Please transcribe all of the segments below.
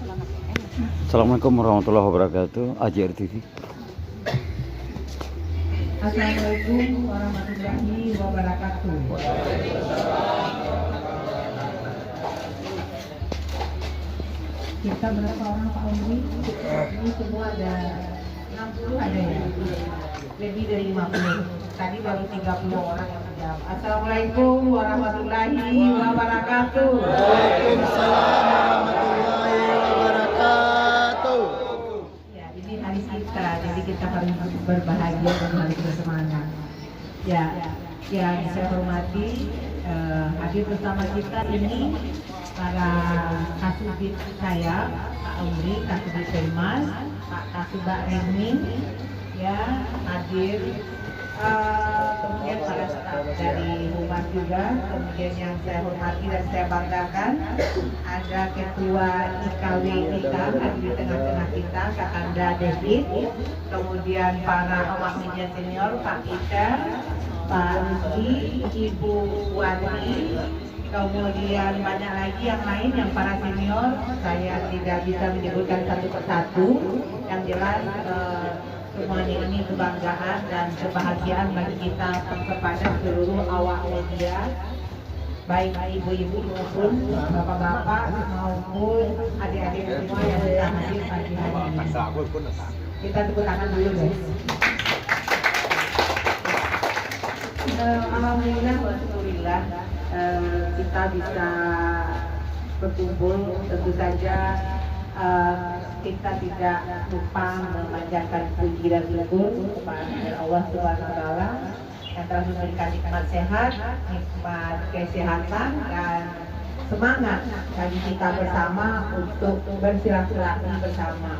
Assalamualaikum warahmatullahi wabarakatuh. AJR TV. Assalamualaikum warahmatullahi wabarakatuh. Kita berapa orang Pak Omri? Ini semua ada 60 ada ya? Lebih dari 50. Tadi baru 30 orang yang menjawab. Assalamualaikum warahmatullahi wabarakatuh. Waalaikumsalam warahmatullahi wabarakatuh. Ya, ini hari kita, jadi kita harus berbahagia dan harus bersemangat. Ya, yang saya hormati hadir bersama kita ini para kasubit saya, Pak Omri, kasubit Pelmas, Pak Kasubag Remin, ya hadir. Kemudian para staf dari Humas juga, kemudian yang saya hormati dan saya banggakan ada Ketua IKW kita hadir di tengah-tengah kita, Kak Anda David, kemudian para awak media senior, Pak Ita, Pak Rizky, Ibu Wati, kemudian banyak lagi yang lain yang para senior, saya tidak bisa menyebutkan satu persatu, yang jelas semuanya ini kebanggaan dan kebahagiaan bagi kita kepada seluruh awak media, baik ibu-ibu maupun bapak-bapak maupun adik-adik semua yang sudah hadir pagi hari ini. Kita tepuk tangan dulu guys. Alhamdulillah wa syukurillah kita bisa berkumpul. Tentu saja kita tidak lupa memanjatkan puji dan syukur kepada Allah Subhanahu wa taala yang telah memberikan nikmat sehat, nikmat kesehatan dan semangat bagi kita bersama untuk bersilaturahmi bersama.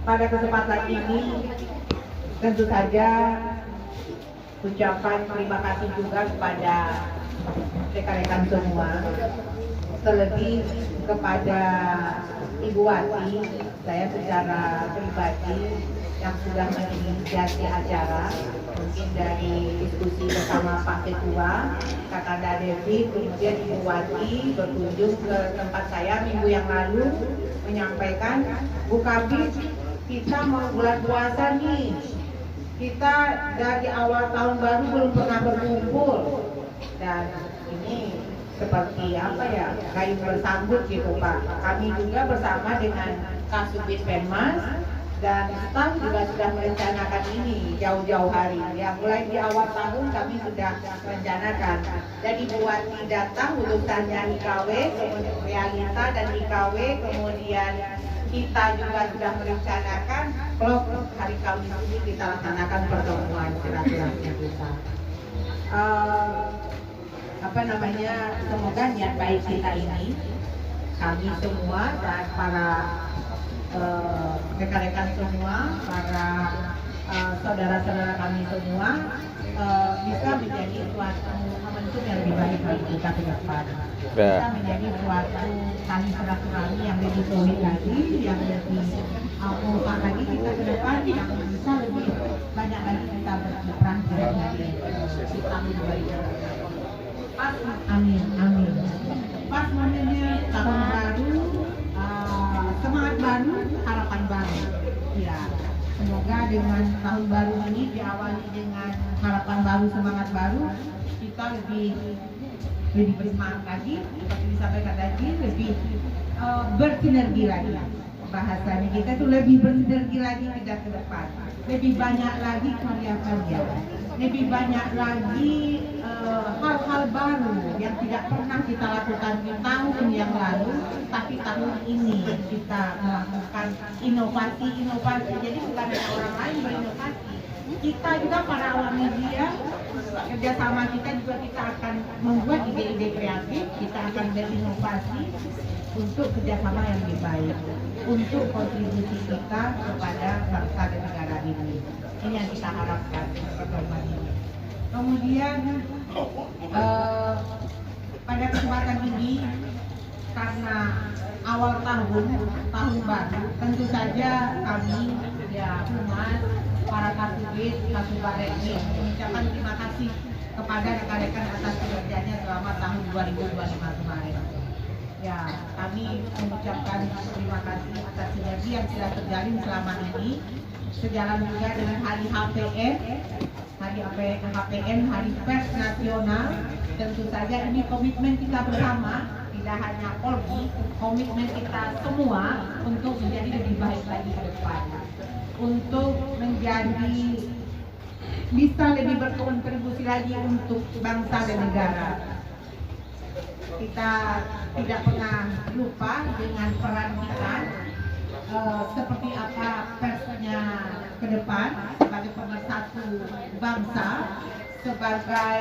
Pada kesempatan ini tentu saja ucapan terima kasih juga kepada rekan-rekan semua, terlebih kepada Ibu Wati, saya secara pribadi yang sudah menginisiasi acara, mungkin dari diskusi bersama Pak Ketua, Kakanda Devi, kemudian Ibu Wati berkunjung ke tempat saya minggu yang lalu menyampaikan, Bu Kabid, kita mau bulan puasa nih, kita dari awal tahun baru belum pernah berkumpul, dan ini seperti apa ya, kayu bersambut gitu Pak. Kami juga bersama dengan Kasubit Pelmas dan staf juga sudah merencanakan ini jauh-jauh hari. Ya, mulai di awal tahun kami sudah merencanakan. Jadi buat datang urusannya IKW, kemudian realita dan IKW, kemudian kita juga sudah merencanakan klub hari Kamis ini kita laksanakan pertemuan silaturahmi kita. Semoga niat baik kita ini, kami semua dan para rekan-rekan semua, para saudara-saudara kami semua bisa menjadi suatu momentum yang lebih baik bagi kita ke depan. Bisa menjadi suatu tali silaturahmi yang lebih solid lagi, yang lebih kompak lagi kita ke depan, yang bisa lebih banyak lagi kita berperan di tahun 2020. Amin, amin. Pas momennya tahun baru, semangat baru, harapan baru. Ya, semoga dengan tahun baru ini diawali dengan harapan baru, semangat baru, kita lebih bersemangat lagi, seperti disampaikan tadi, lebih bersinergi lagi. Bahasanya kita tuh lebih bersinergi lagi kita ke depan, lebih banyak lagi karya-karya, lebih banyak lagi hal-hal baru yang tidak pernah kita lakukan di tahun yang lalu, tapi tahun ini kita melakukan inovasi. Jadi bukan hanya orang lain berinovasi, kita juga para awak media kerjasama kita juga kita akan membuat ide-ide kreatif, kita akan berinovasi untuk kerjasama yang lebih baik, untuk kontribusi kita kepada bangsa dan negara ini. Ini yang kita harapkan pertemuan ini. Kemudian pada kesempatan ini, karena awal tahun baru, tentu saja kami ya Humas, para kasubit, Kasubag Remin mengucapkan terima kasih kepada rekan-rekan atas pekerjaannya selama tahun 2025 kemarin. Ya, kami mengucapkan terima kasih atas sinergi yang sudah terjalin selama ini, sejalan juga dengan Hari HPN, Hari Pers Nasional. Tentu saja ini komitmen kita bersama, tidak hanya Polri, komitmen kita semua untuk menjadi lebih baik lagi ke depan, untuk menjadi bisa lebih berkontribusi lagi untuk bangsa dan negara. Kita tidak pernah lupa dengan peran kita, seperti apa persnya ke depan sebagai pemersatu bangsa, sebagai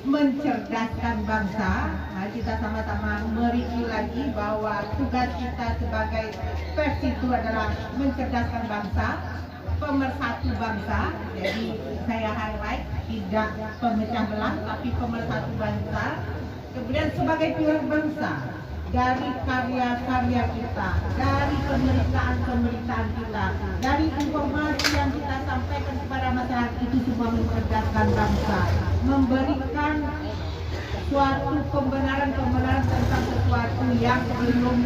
mencerdaskan bangsa. Nah, kita sama-sama mereview lagi bahwa tugas kita sebagai pers itu adalah mencerdaskan bangsa, pemersatu bangsa. Jadi saya highlight tidak pemecah belah tapi pemersatu bangsa. Kemudian sebagai pilar bangsa, dari karya-karya kita, dari pemberitaan kita, dari informasi yang kita sampaikan kepada masyarakat, itu semua mencerdaskan bangsa, memberikan suatu pembenaran tentang sesuatu yang belum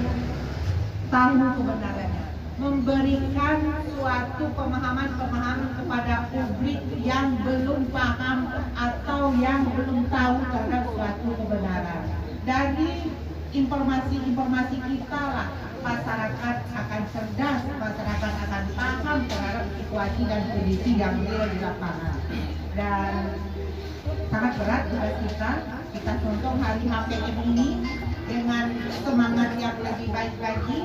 tahu kebenarannya, memberikan suatu pemahaman kepada publik yang belum paham atau yang belum tahu terhadap suatu kebenaran. Dari informasi kita lah masyarakat akan cerdas, masyarakat akan paham terhadap situasi dan kondisi yang real di lapangan. Dan sangat berat tugas kita contoh hari HPN ini dengan semangat yang lebih baik lagi.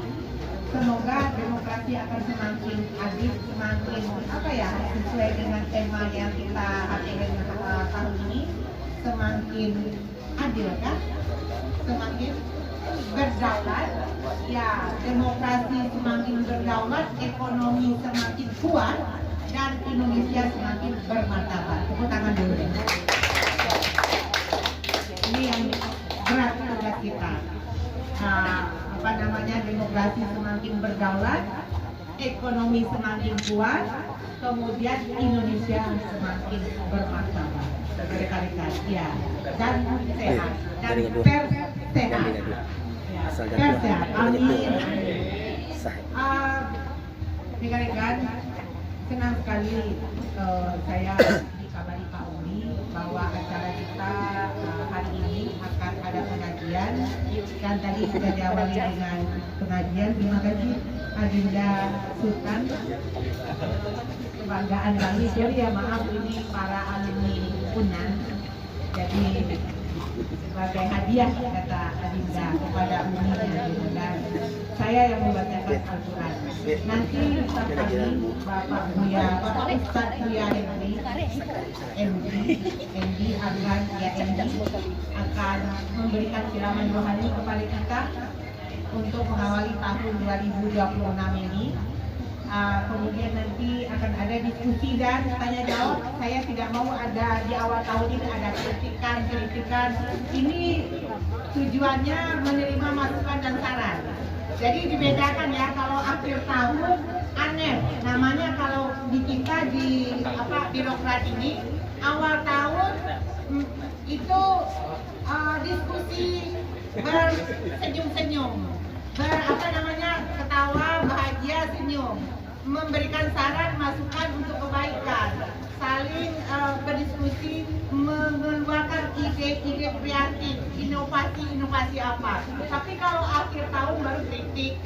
Semoga demokrasi akan semakin adil, semakin sesuai dengan tema yang kita hadirkan tahun ini, semakin adil kan, semakin berdaulat. Ya, demokrasi semakin berdaulat, ekonomi semakin kuat, dan Indonesia semakin bermartabat. Tepuk tangan dulu. Ini yang berat tugas kita. Demokrasi semakin berdaulat, ekonomi semakin kuat, kemudian Indonesia semakin bermartabat. Rekan-rekan, ya, dan sehat, dan pers sehat. Pers sehat. Amin. Rekan-rekan, senang sekali saya dikabari Pak Umi bahwa acara kita hari ini akan ada pengajian, dan tadi sudah diawali dengan pengajian. Terima kasih Adinda Sultan. Kebanggaan kami, ya maaf ini para alumni Unan. Jadi sebagai hadiah kata Adinda kepada Uminya, dan saya yang membacakan Al-Quran. Nanti Ustaz kami, Bapak Ustaz Buya MD akan memberikan siraman rohani kepada kita untuk mengawali tahun 2026 ini. Kemudian nanti akan ada diskusi dan tanya jawab. Saya tidak mau ada di awal tahun ini ada kritikan. Ini tujuannya menerima masukan dan saran. Jadi dibedakan ya, kalau akhir tahun aneh namanya, kalau di kita di birokrat ini awal tahun itu diskusi bersenyum-senyum, ketawa, bahagia, senyum, memberikan saran, masukan untuk kebaikan, saling berdiskusi, mengeluarkan ide-ide kreatif, inovasi apa. Tapi kalau akhir tahun baru kritik,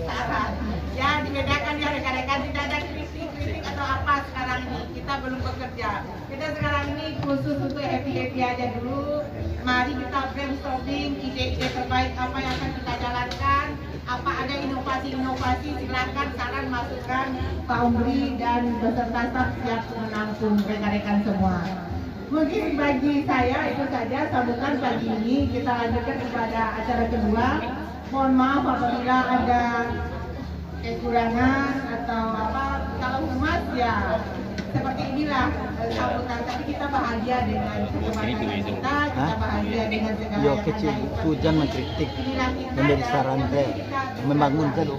saran. Ya, dibedakan ya rekan-rekan, tidak ada kritik atau apa sekarang ini. Kita belum bekerja. Kita sekarang ini khusus untuk happy aja dulu. Mari kita brainstorming ide-ide terbaik apa yang akan kita jalankan. Apa ada inovasi, silakan saran, masukan Pak Umri dan beserta staf siap menampung rekan-rekan semua. Mungkin bagi saya itu saja sambutan pagi ini. Kita lanjutkan kepada acara kedua. Mohon maaf apabila ada kekurangan atau kalau umat ya seperti inilah sambutan. Tapi kita bahagia dengan keberhasilan kita bahagia dengan segala yang kecil ada. hujan mengkritik, memberi saran membangun dulu.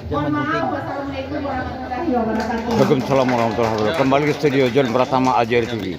Mohon maaf. Wassalamualaikum warahmatullahi wabarakatuh. Waalaikumsalam warahmatullahi wabarakatuh. Kembali ke studio John Pratama AJR TV.